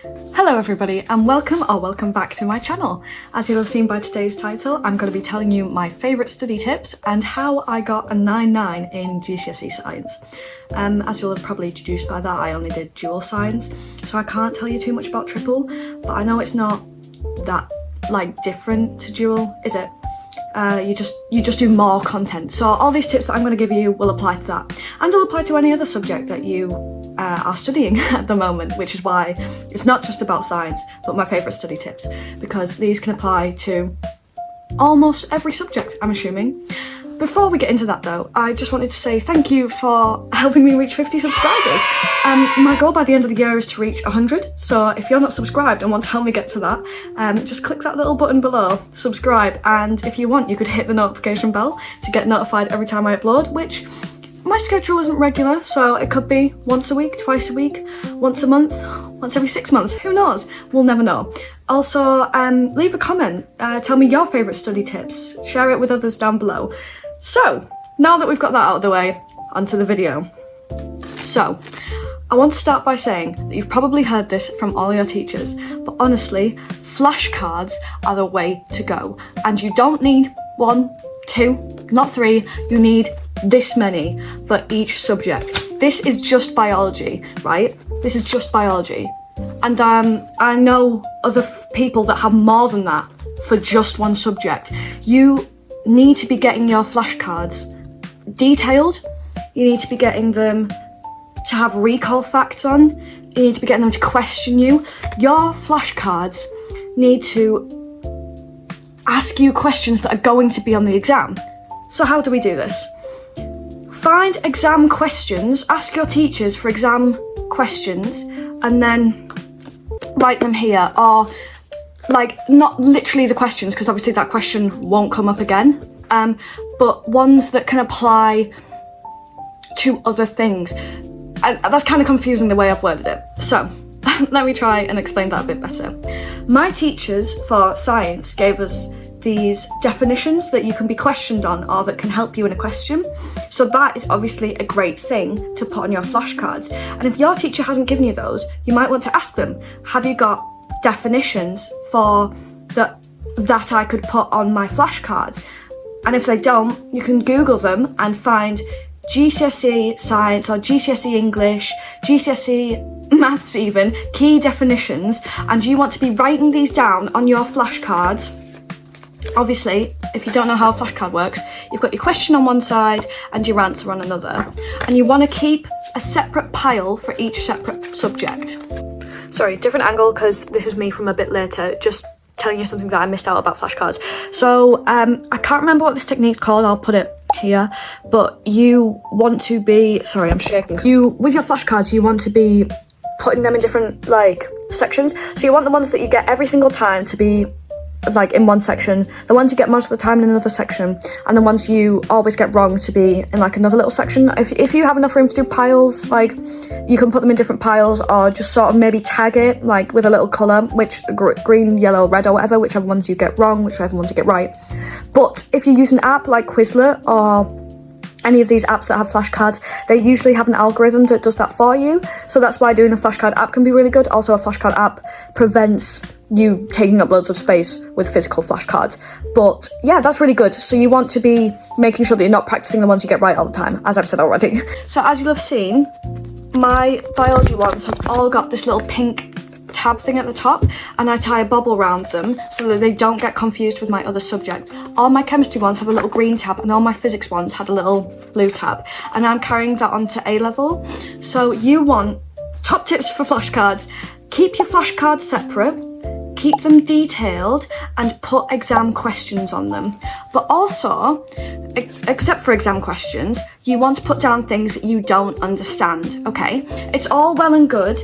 Hello everybody and welcome back to my channel. As you'll have seen by today's title, I'm going to be telling you my favourite study tips and how I got a 9/9 in GCSE science. As you'll have probably deduced by that, I only did dual science, so I can't tell you too much about triple, but I know it's not that different to dual, is it? You just do more content. So all these tips that I'm going to give you will apply to that, and they'll apply to any other subject that you are studying at the moment, which is why it's not just about science, but my favourite study tips, because these can apply to almost every subject, I'm assuming. Before we get into that though, I just wanted to say thank you for helping me reach 50 subscribers. My goal by the end of the year is to reach 100, so if you're not subscribed and want to help me get to that, just click that little button below, subscribe, and if you want, you could hit the notification bell to get notified every time I upload, which my schedule isn't regular, so it could be once a week, twice a week, once a month, once every 6 months, who knows? We'll never know. Also, leave a comment, tell me your favourite study tips, share it with others down below. So, now that we've got that out of the way, onto the video. So, I want to start by saying that you've probably heard this from all your teachers, but honestly, flashcards are the way to go. And you don't need 1, 2, not 3, you need this many for each subject. This is just biology, right? This is just biology. And I know other people that have more than that for just one subject. You need to be getting your flashcards detailed. You need to be getting them to have recall facts on. You need to be getting them to question you. Your flashcards need to ask you questions that are going to be on the exam. So how do we do this? Find exam questions, ask your teachers for exam questions, and then write them here, or not literally the questions, because obviously that question won't come up again, but ones that can apply to other things. And that's kind of confusing the way I've worded it. So let me try and explain that a bit better. My teachers for science gave us these definitions that you can be questioned on or that can help you in a question. So that is obviously a great thing to put on your flashcards. And if your teacher hasn't given you those, you might want to ask them, have you got definitions for that I could put on my flashcards? And if they don't, you can Google them and find GCSE science or GCSE English, GCSE maths even, key definitions, and you want to be writing these down on your flashcards. Obviously, if you don't know how a flashcard works, you've got your question on one side and your answer on another. And you want to keep a separate pile for each separate subject. Sorry, different angle because this is me from a bit later, just telling you something that I missed out about flashcards. So, I can't remember what this technique's called, I'll put it here, but you want to be, sorry, I'm shaking. With your flashcards, you want to be putting them in different, sections. So you want the ones that you get every single time to be in one section, the ones you get most of the time in another section, and the ones you always get wrong to be in another little section. If you have enough room to do piles, you can put them in different piles, or just sort of maybe tag it with a little colour, which green, yellow, red, or whatever, whichever ones you get wrong, whichever ones you get right. But if you use an app like Quizlet or any of these apps that have flashcards, they usually have an algorithm that does that for you. So that's why doing a flashcard app can be really good. Also, a flashcard app prevents you taking up loads of space with physical flashcards. But yeah, that's really good. So you want to be making sure that you're not practicing the ones you get right all the time, as I've said already. So as you'll have seen, my biology ones have all got this little pink tab thing at the top, and I tie a bobble around them so that they don't get confused with my other subject. All my chemistry ones have a little green tab, and all my physics ones had a little blue tab, and I'm carrying that on to A level. So you want top tips for flashcards: keep your flashcards separate, keep them detailed, and put exam questions on them. But also, except for exam questions, you want to put down things that you don't understand, okay? It's all well and good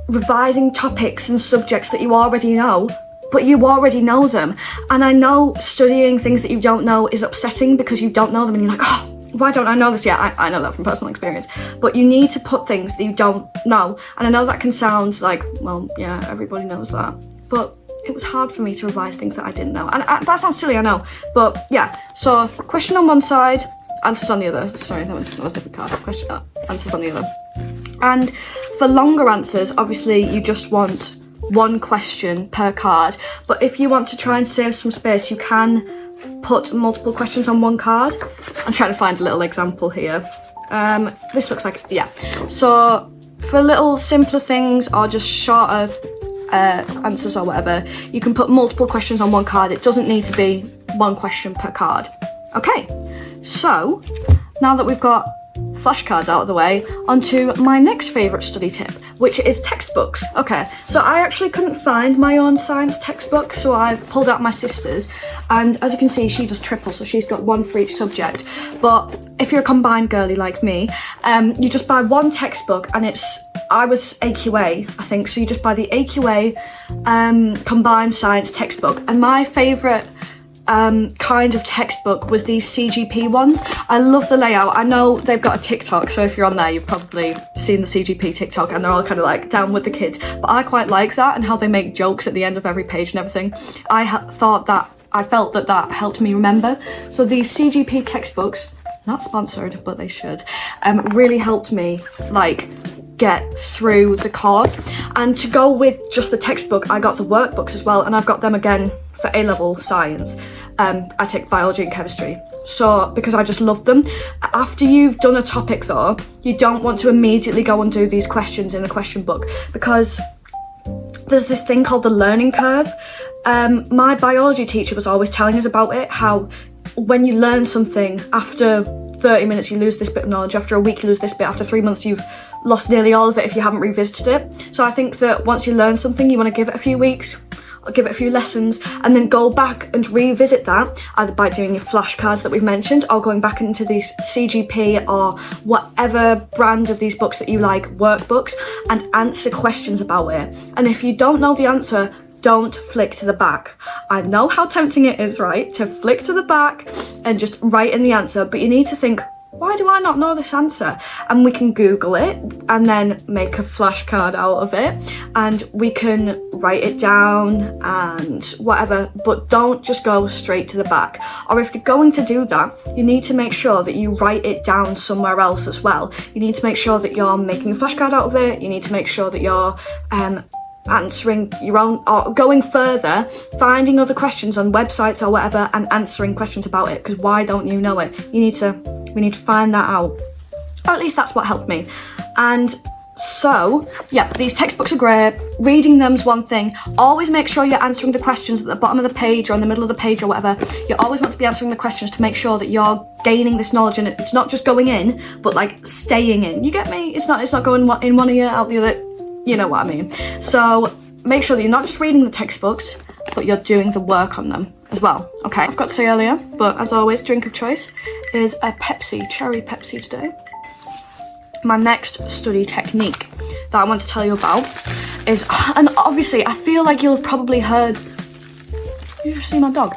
revising topics and subjects that you already know, but you already know them. And I know studying things that you don't know is upsetting because you don't know them and you're like, oh, why don't I know this yet? I know that from personal experience. But you need to put things that you don't know. And I know that can sound like, well, yeah, everybody knows that. But it was hard for me to revise things that I didn't know. And that sounds silly, I know. But yeah, so question on one side, answers on the other. Sorry, that was a different card. Answers on the other. And for longer answers, obviously you just want one question per card, but if you want to try and save some space, you can put multiple questions on one card. I'm trying to find a little example here. This looks like, yeah. So for little simpler things or just shorter answers or whatever, you can put multiple questions on one card. It doesn't need to be one question per card. Okay, so now that we've got flashcards out of the way, onto my next favourite study tip, which is textbooks. Okay, so I actually couldn't find my own science textbook, so I've pulled out my sister's, and as you can see, she does triple, so she's got one for each subject. But if you're a combined girly like me, you just buy one textbook, and I was AQA, I think, so you just buy the AQA combined science textbook, and my favourite kind of textbook was these CGP ones. I love the layout. I know they've got a TikTok, so if you're on there, you've probably seen the CGP TikTok, and they're all kind of like down with the kids. But I quite like that, and how they make jokes at the end of every page and everything. I felt that helped me remember. So these CGP textbooks, not sponsored, but they should, really helped me like get through the course. And to go with just the textbook, I got the workbooks as well, and I've got them again for A-level science. I take biology and chemistry, so because I just love them. After you've done a topic though, you don't want to immediately go and do these questions in the question book, because there's this thing called the learning curve. My biology teacher was always telling us about it, how when you learn something, after 30 minutes you lose this bit of knowledge, after a week you lose this bit, after 3 months you've lost nearly all of it if you haven't revisited it. So I think that once you learn something, you want to give it a few weeks, or give it a few lessons, and then go back and revisit that, either by doing your flashcards that we've mentioned, or going back into these CGP or whatever brand of these books that you like, workbooks, and answer questions about it. And if you don't know the answer, don't flick to the back. I know how tempting it is, right, to flick to the back and just write in the answer, but you need to think, why do I not know this answer? And we can Google it and then make a flashcard out of it, and we can write it down and whatever, but don't just go straight to the back. Or if you're going to do that, you need to make sure that you write it down somewhere else as well. You need to make sure that you're making a flashcard out of it. You need to make sure that you're answering your own, or going further, finding other questions on websites or whatever and answering questions about it, because why don't you know it? We need to find that out, or at least that's what helped me. And so yeah, these textbooks are great. Reading them's one thing. Always make sure you're answering the questions at the bottom of the page or in the middle of the page or whatever. You always want to be answering the questions to make sure that you're gaining this knowledge, and it's not just going in, but like staying in. You get me? It's not going in one ear out the other. You know what I mean? So make sure that you're not just reading the textbooks, but you're doing the work on them as well. Okay, I've got to say earlier, but as always, drink of choice is a Pepsi, cherry Pepsi today. My next study technique that I want to tell you about is, and obviously I feel like you'll have probably heard, you just see my dog?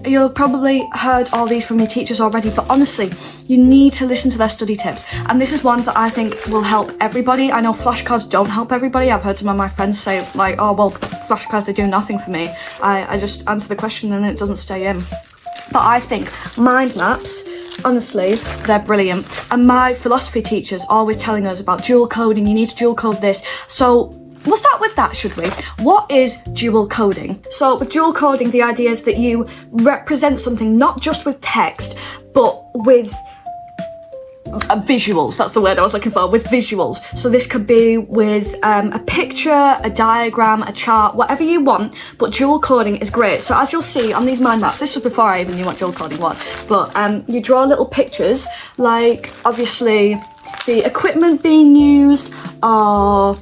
You'll have probably heard all these from your teachers already, but honestly, you need to listen to their study tips. And this is one that I think will help everybody. I know flashcards don't help everybody. I've heard some of my friends say like, oh, well, flashcards, they do nothing for me. I just answer the question and it doesn't stay in. But I think mind maps, honestly, they're brilliant. And my philosophy teacher's always telling us about dual coding. You need to dual code this. So we'll start with that, should we? What is dual coding? So with dual coding, the idea is that you represent something not just with text, but with visuals. That's the word I was looking for, with visuals. So this could be with a picture, a diagram, a chart, whatever you want, but dual coding is great. So as you'll see on these mind maps, this was before I even knew what dual coding was, but you draw little pictures, like obviously the equipment being used, or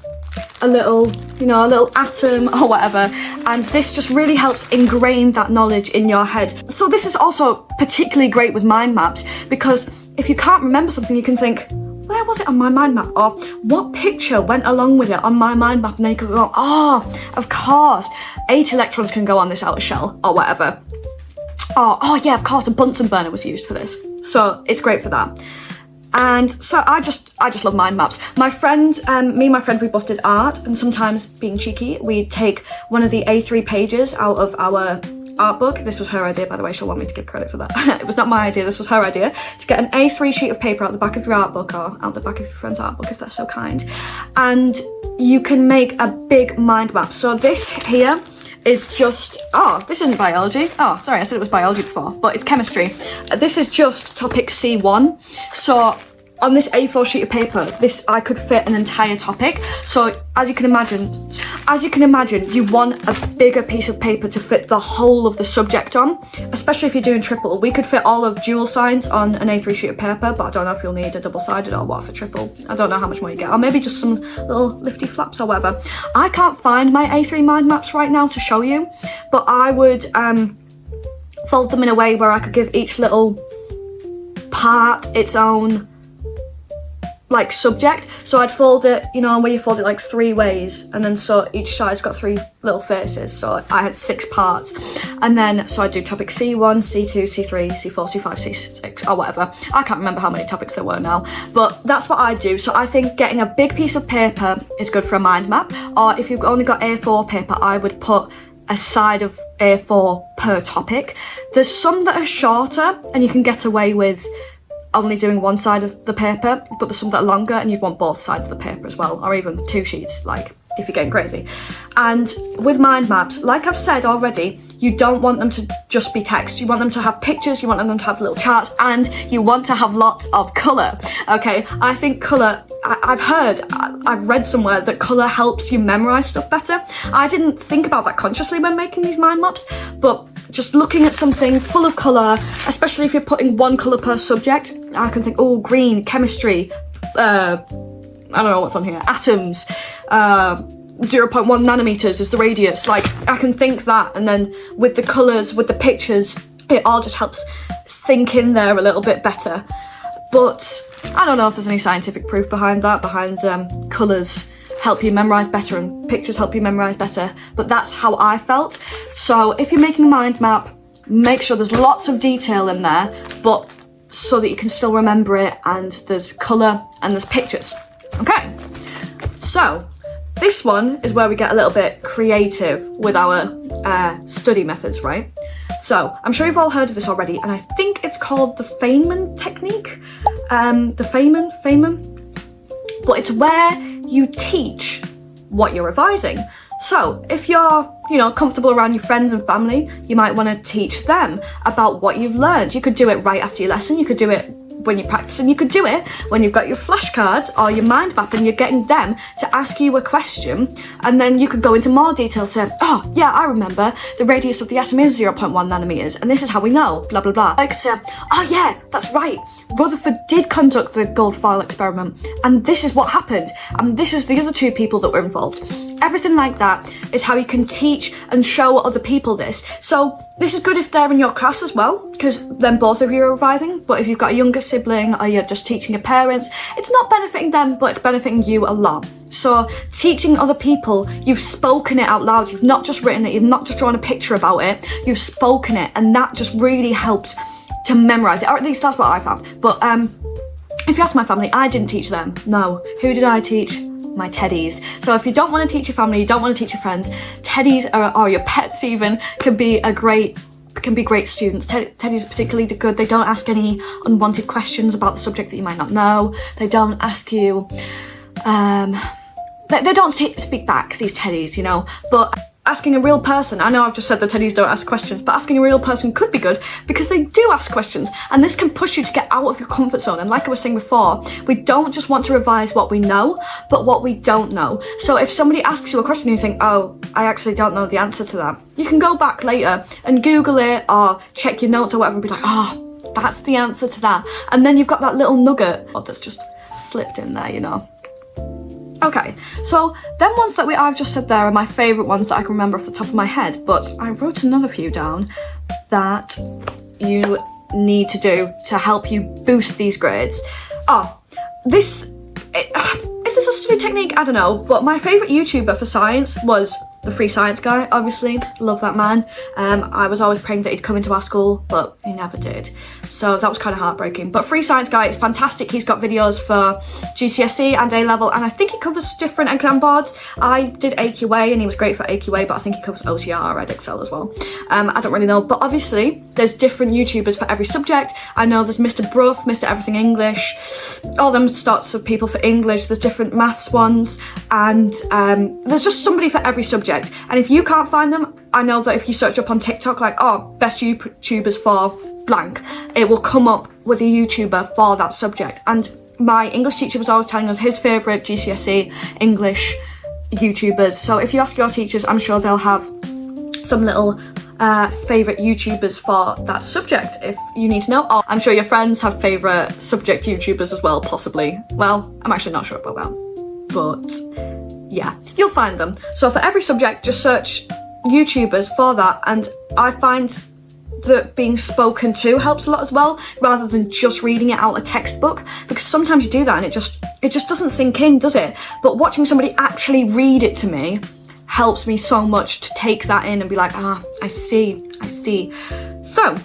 a little, you know, a little atom or whatever, and this just really helps ingrain that knowledge in your head. So this is also particularly great with mind maps, because if you can't remember something, you can think, where was it on my mind map? Or what picture went along with it on my mind map? And then you can go, oh, of course, 8 electrons can go on this outer shell or whatever. Oh yeah, of course, a Bunsen burner was used for this. So it's great for that. And so I just love mind maps. My friend, me and my friend, we both did art, and sometimes, being cheeky, we'd take one of the A3 pages out of our art book. This was her idea, by the way. She'll want me to give credit for that. It was not my idea, this was her idea. To get an A3 sheet of paper out the back of your art book, or out the back of your friend's art book if they're so kind. And you can make a big mind map. So this here is just, oh, this isn't biology. Oh, sorry, I said it was biology before, but it's chemistry. This is just topic C1. So on this A4 sheet of paper, I could fit an entire topic. So as you can imagine, you want a bigger piece of paper to fit the whole of the subject on, especially if you're doing triple. We could fit all of dual science on an A3 sheet of paper, but I don't know if you'll need a double-sided or what for triple. I don't know how much more you get, or maybe just some little lifty flaps or whatever. I can't find my A3 mind maps right now to show you, but I would fold them in a way where I could give each little part its own like subject. So I'd fold it, you know, where you fold it like 3 ways, and then so each side's got 3 little faces. So I had 6 parts, and then so I'd do topic C1, C2, C3, C4, C5, C6 or whatever. I can't remember how many topics there were now, but that's what I do. So I think getting a big piece of paper is good for a mind map, or if you've only got A4 paper, I would put a side of A4 per topic. There's some that are shorter and you can get away with only doing one side of the paper, but there's some that are longer and you'd want both sides of the paper as well, or even 2 sheets, like if you're getting crazy. And with mind maps, like I've said already, you don't want them to just be text. You want them to have pictures, you want them to have little charts, and you want to have lots of colour. Okay, I think colour, I've read somewhere that colour helps you memorise stuff better. I didn't think about that consciously when making these mind maps, but just looking at something full of colour, especially if you're putting one colour per subject, I can think, oh, green, chemistry, I don't know what's on here, atoms, 0.1 nanometers is the radius. Like, I can think that, and then with the colours, with the pictures, it all just helps sink in there a little bit better. But I don't know if there's any scientific proof behind that, behind colours help you memorise better and pictures help you memorise better, but that's how I felt. So if you're making a mind map, make sure there's lots of detail in there, but so that you can still remember it, and there's colour and there's pictures. Okay, so this one is where we get a little bit creative with our study methods, right? So I'm sure you've all heard of this already, and I think it's called the Feynman technique. The Feynman, but it's where you teach what you're revising. So if you're, you know, comfortable around your friends and family, you might want to teach them about what you've learned. You could do it right after your lesson, you could do it when you're practicing, you could do it when you've got your flashcards or your mind map and you're getting them to ask you a question, and then you could go into more detail saying, oh yeah, I remember the radius of the atom is 0.1 nanometers and this is how we know, blah blah blah. Like say, oh yeah, that's right, Rutherford did conduct the gold foil experiment and this is what happened, and this is the other 2 people that were involved. Everything like that is how you can teach and show other people this. So this is good if they're in your class as well, because then both of you are revising. But if you've got a younger sibling or you're just teaching your parents, it's not benefiting them, but it's benefiting you a lot. So teaching other people, you've spoken it out loud, you've not just written it, you've not just drawn a picture about it, you've spoken it, and that just really helps to memorise it, or at least that's what I found. But if you ask my family, I didn't teach them. No. Who did I teach? My teddies. So if you don't want to teach your family, you don't want to teach your friends, teddies or your pets even can be great students. Teddies are particularly good. They don't ask any unwanted questions about the subject that you might not know. They don't ask you they don't speak back, these teddies, you know. But asking a real person, I know I've just said that teddies don't ask questions, but asking a real person could be good because they do ask questions, and this can push you to get out of your comfort zone. And like I was saying before, we don't just want to revise what we know, but what we don't know. So if somebody asks you a question and you think, oh, I actually don't know the answer to that, you can go back later and Google it or check your notes or whatever and be like, oh, that's the answer to that. And then you've got that little nugget that's just slipped in there, you know. Okay, so them ones that I've just said there are my favourite ones that I can remember off the top of my head, but I wrote another few down that you need to do to help you boost these grades. Oh, is this a study technique? I don't know, but my favourite YouTuber for science was the free science guy, obviously, love that man. I was always praying that he'd come into our school, but he never did. So that was kind of heartbreaking. But free science guy is fantastic. He's got videos for GCSE and A-level, and I think he covers different exam boards. I did AQA and he was great for AQA, but I think he covers OCR or Edexcel as well. I don't really know, but obviously there's different YouTubers for every subject. I know there's Mr. Bruff, Mr. Everything English, all them sorts of people for English. There's different maths ones, and there's just somebody for every subject. And if you can't find them, I know that if you search up on TikTok, like, oh, best YouTubers for blank, it will come up with a YouTuber for that subject. And my English teacher was always telling us his favourite GCSE English YouTubers. So if you ask your teachers, I'm sure they'll have some little favourite YouTubers for that subject if you need to know. Or I'm sure your friends have favourite subject YouTubers as well, possibly. Well, I'm actually not sure about that, but yeah, you'll find them. So for every subject, just search YouTubers for that, and I find that being spoken to helps a lot as well, rather than just reading it out a textbook, because sometimes you do that and it just doesn't sink in, does it? But watching somebody actually read it to me helps me so much to take that in and be like, ah, I see. So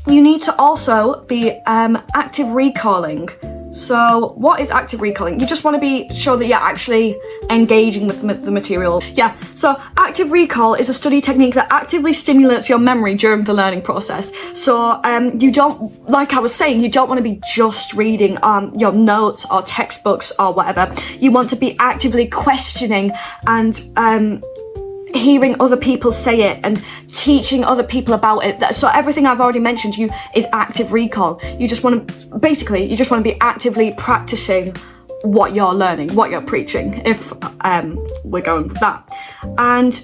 you need to also be active recalling. So what is active recalling? You just want to be sure that you're actually engaging with the material. Yeah, so active recall is a study technique that actively stimulates your memory during the learning process. So you don't, like I was saying, you don't want to be just reading your notes or textbooks or whatever. You want to be actively questioning and hearing other people say it and teaching other people about it. So everything I've already mentioned to you is active recall. You just want to be actively practicing what you're learning, what you're preaching, if we're going with that. And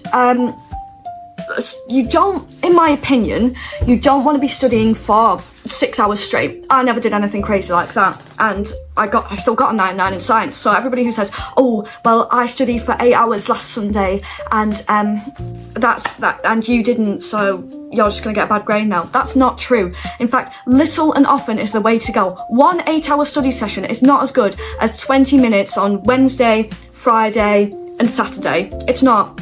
you don't, in my opinion, you don't want to be studying for 6 hours straight. I never did anything crazy like that, and I still got a 9.9 in science. So everybody who says, oh, well, I studied for 8 hours last Sunday and that's that, and you didn't, so you're just gonna get a bad grade now. That's not true. In fact, little and often is the way to go. One 8-hour study session is not as good as 20 minutes on Wednesday, Friday, and Saturday. It's not.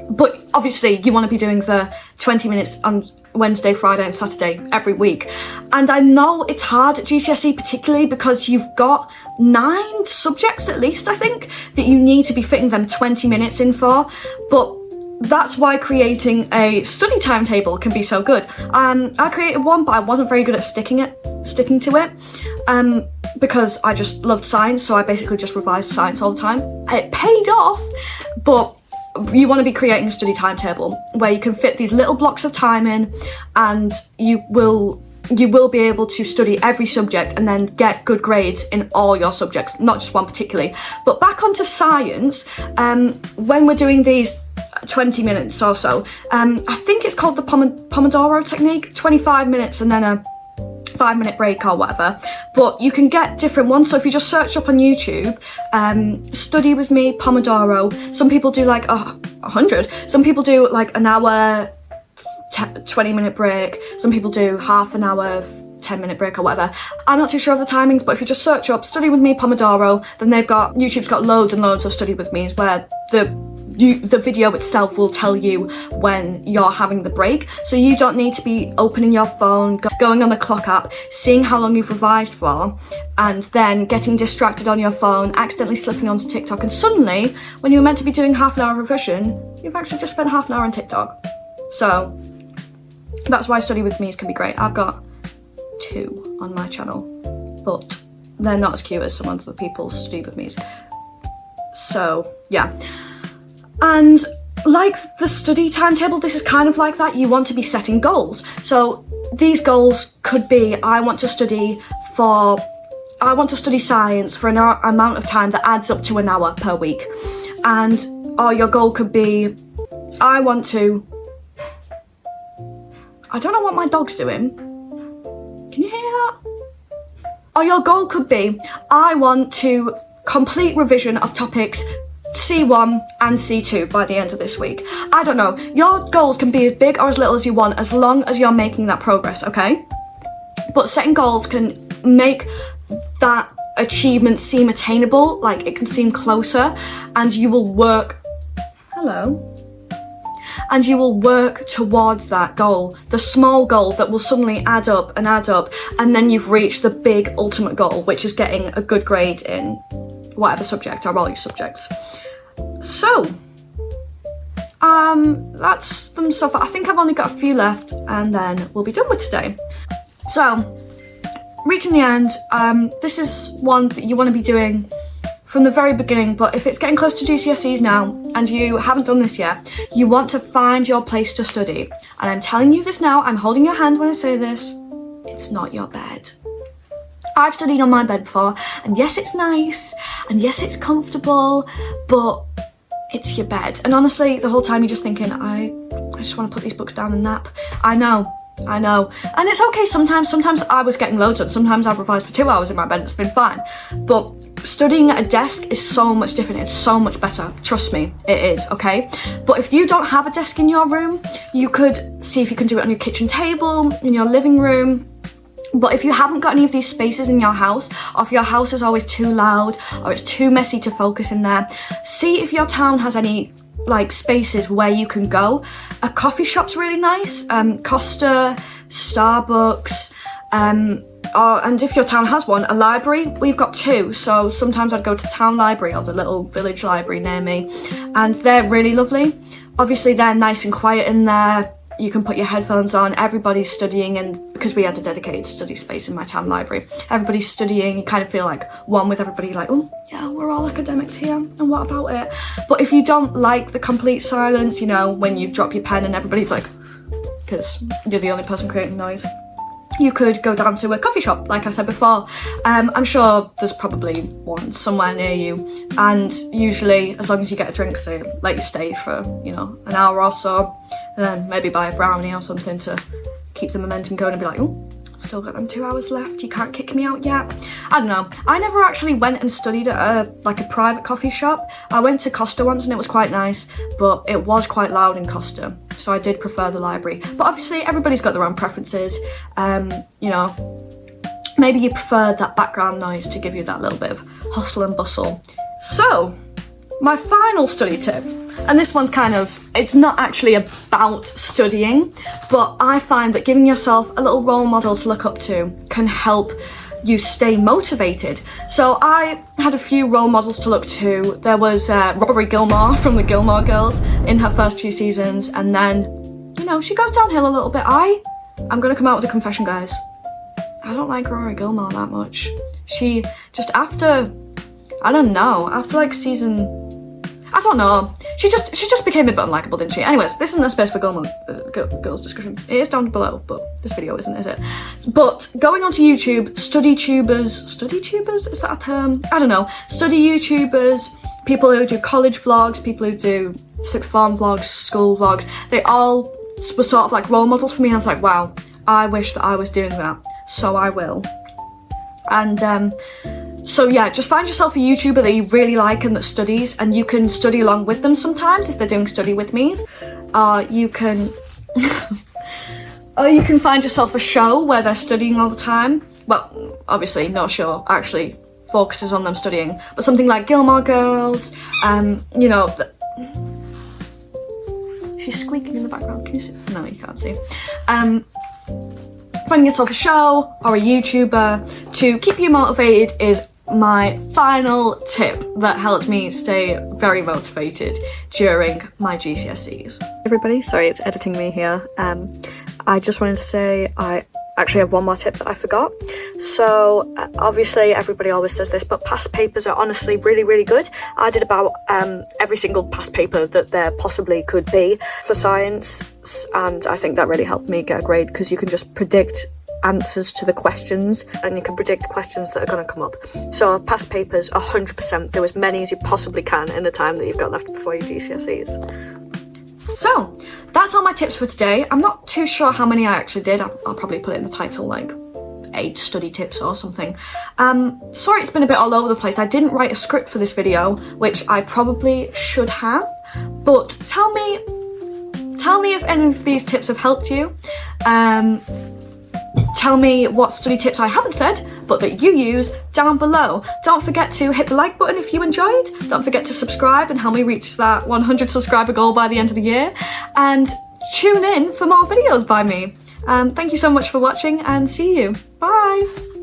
But obviously you want to be doing the 20 minutes on Wednesday, Friday and Saturday every week. And I know it's hard at GCSE, particularly because you've got 9 subjects at least, I think, that you need to be fitting them 20 minutes in for. But that's why creating a study timetable can be so good. I created one, but I wasn't very good at sticking to it. Because I just loved science, so I basically just revised science all the time. It paid off, but you want to be creating a study timetable where you can fit these little blocks of time in, and you will be able to study every subject and then get good grades in all your subjects, not just one particularly. But back onto science, when we're doing these 20 minutes or so, I think it's called the Pomodoro technique, 25 minutes and then a 5-minute break or whatever, but you can get different ones. So if you just search up on YouTube, study with me Pomodoro, some people do like 100, some people do like an hour 20-minute break, some people do half an hour 10-minute break or whatever. I'm not too sure of the timings, but if you just search up study with me Pomodoro, then YouTube's got loads and loads of study with me's where the video itself will tell you when you're having the break. So you don't need to be opening your phone, going on the clock app, seeing how long you've revised for, and then getting distracted on your phone, accidentally slipping onto TikTok, and suddenly, when you were meant to be doing half an hour revision, you've actually just spent half an hour on TikTok. So that's why study with me's can be great. I've got 2 on my channel, but they're not as cute as some of the people's study with me's. So yeah. And like the study timetable, this is kind of like that. You want to be setting goals. So these goals could be, I want to study science for an amount of time that adds up to an hour per week. Or your goal could be, I don't know what my dog's doing. Can you hear that? Or your goal could be, I want to complete revision of topics C1 and C2 by the end of this week. I don't know. Your goals can be as big or as little as you want, as long as you're making that progress, okay? But setting goals can make that achievement seem attainable, like it can seem closer, and you will work... hello. And you will work towards that goal, the small goal that will suddenly add up, and then you've reached the big ultimate goal, which is getting a good grade in whatever subject or all your subjects. So, that's them so far. I think I've only got a few left, and then we'll be done with today. So, reaching the end, this is one that you want to be doing from the very beginning, but if it's getting close to GCSEs now and you haven't done this yet, you want to find your place to study. And I'm telling you this now, I'm holding your hand when I say this, it's not your bed. I've studied on my bed before, and yes, it's nice, and yes, it's comfortable, but it's your bed. And honestly, the whole time you're just thinking, I just want to put these books down and nap. I know. And it's okay sometimes. Sometimes I was getting loads done. Sometimes I've revised for 2 hours in my bed, it's been fine. But studying at a desk is so much different. It's so much better. Trust me, it is, okay? But if you don't have a desk in your room, you could see if you can do it on your kitchen table, in your living room. But if you haven't got any of these spaces in your house, or if your house is always too loud, or it's too messy to focus in there, see if your town has any like spaces where you can go. A coffee shop's really nice, Costa, Starbucks, and if your town has one, a library. We've got 2, so sometimes I'd go to town library or the little village library near me, and they're really lovely. Obviously they're nice and quiet in there. You can put your headphones on, everybody's studying, and because we had a dedicated study space in my town library, everybody's studying, you kind of feel like one with everybody, like, oh yeah, we're all academics here, and what about it? But if you don't like the complete silence, you know, when you drop your pen and everybody's like, because you're the only person creating noise, you could go down to a coffee shop, like I said before. I'm sure there's probably one somewhere near you, and usually as long as you get a drink, they let you stay for, you know, an hour or so, and then maybe buy a brownie or something to keep the momentum going and be like, oh, still got them 2 hours left, you can't kick me out yet. I don't know. I never actually went and studied at a private coffee shop. I went to Costa once and it was quite nice, but it was quite loud in Costa, so I did prefer the library. But obviously everybody's got their own preferences. You know, maybe you prefer that background noise to give you that little bit of hustle and bustle. So, my final study tip, and this one's kind of, it's not actually about studying, but I find that giving yourself a little role model to look up to can help you stay motivated. So I had a few role models to look to. There was Rory Gilmore from the Gilmore Girls in her first few seasons, and then, you know, she goes downhill a little bit. I'm gonna come out with a confession, guys. I don't like Rory Gilmore that much. She just after like season, I don't know. She just became a bit unlikable, didn't she? Anyways, this isn't a space for girls discussion. It is down below, but this video isn't, is it? But going onto YouTube, study tubers, is that a term? I don't know. Study YouTubers, people who do college vlogs, people who do sixth form vlogs, school vlogs, they all were sort of like role models for me, and I was like, wow, I wish that I was doing that, so I will. And so yeah, just find yourself a YouTuber that you really like and that studies, and you can study along with them sometimes if they're doing study with me's. You can or you can find yourself a show where they're studying all the time. Well, obviously no show actually focuses on them studying, but something like Gilmore Girls, you know, she's squeaking in the background, can you see? No, you can't see. Finding yourself a show or a YouTuber to keep you motivated is my final tip that helped me stay very motivated during my GCSEs. Everybody, sorry, it's editing me here. I just wanted to say I actually have one more tip that I forgot. So obviously everybody always says this, but past papers are honestly really, really good. I did about every single past paper that there possibly could be for science, and I think that really helped me get a grade because you can just predict answers to the questions and you can predict questions that are going to come up. So past papers, 100%, do as many as you possibly can in the time that you've got left before your GCSEs. So that's all my tips for today. I'm not too sure how many I actually did. I'll probably put it in the title, like 8 study tips or something. Sorry it's been a bit all over the place. I didn't write a script for this video, which I probably should have, but tell me if any of these tips have helped you. tell me what study tips I haven't said, but that you use down below. Don't forget to hit the like button if you enjoyed. Don't forget to subscribe and help me reach that 100 subscriber goal by the end of the year. And tune in for more videos by me. Thank you so much for watching and see you. Bye.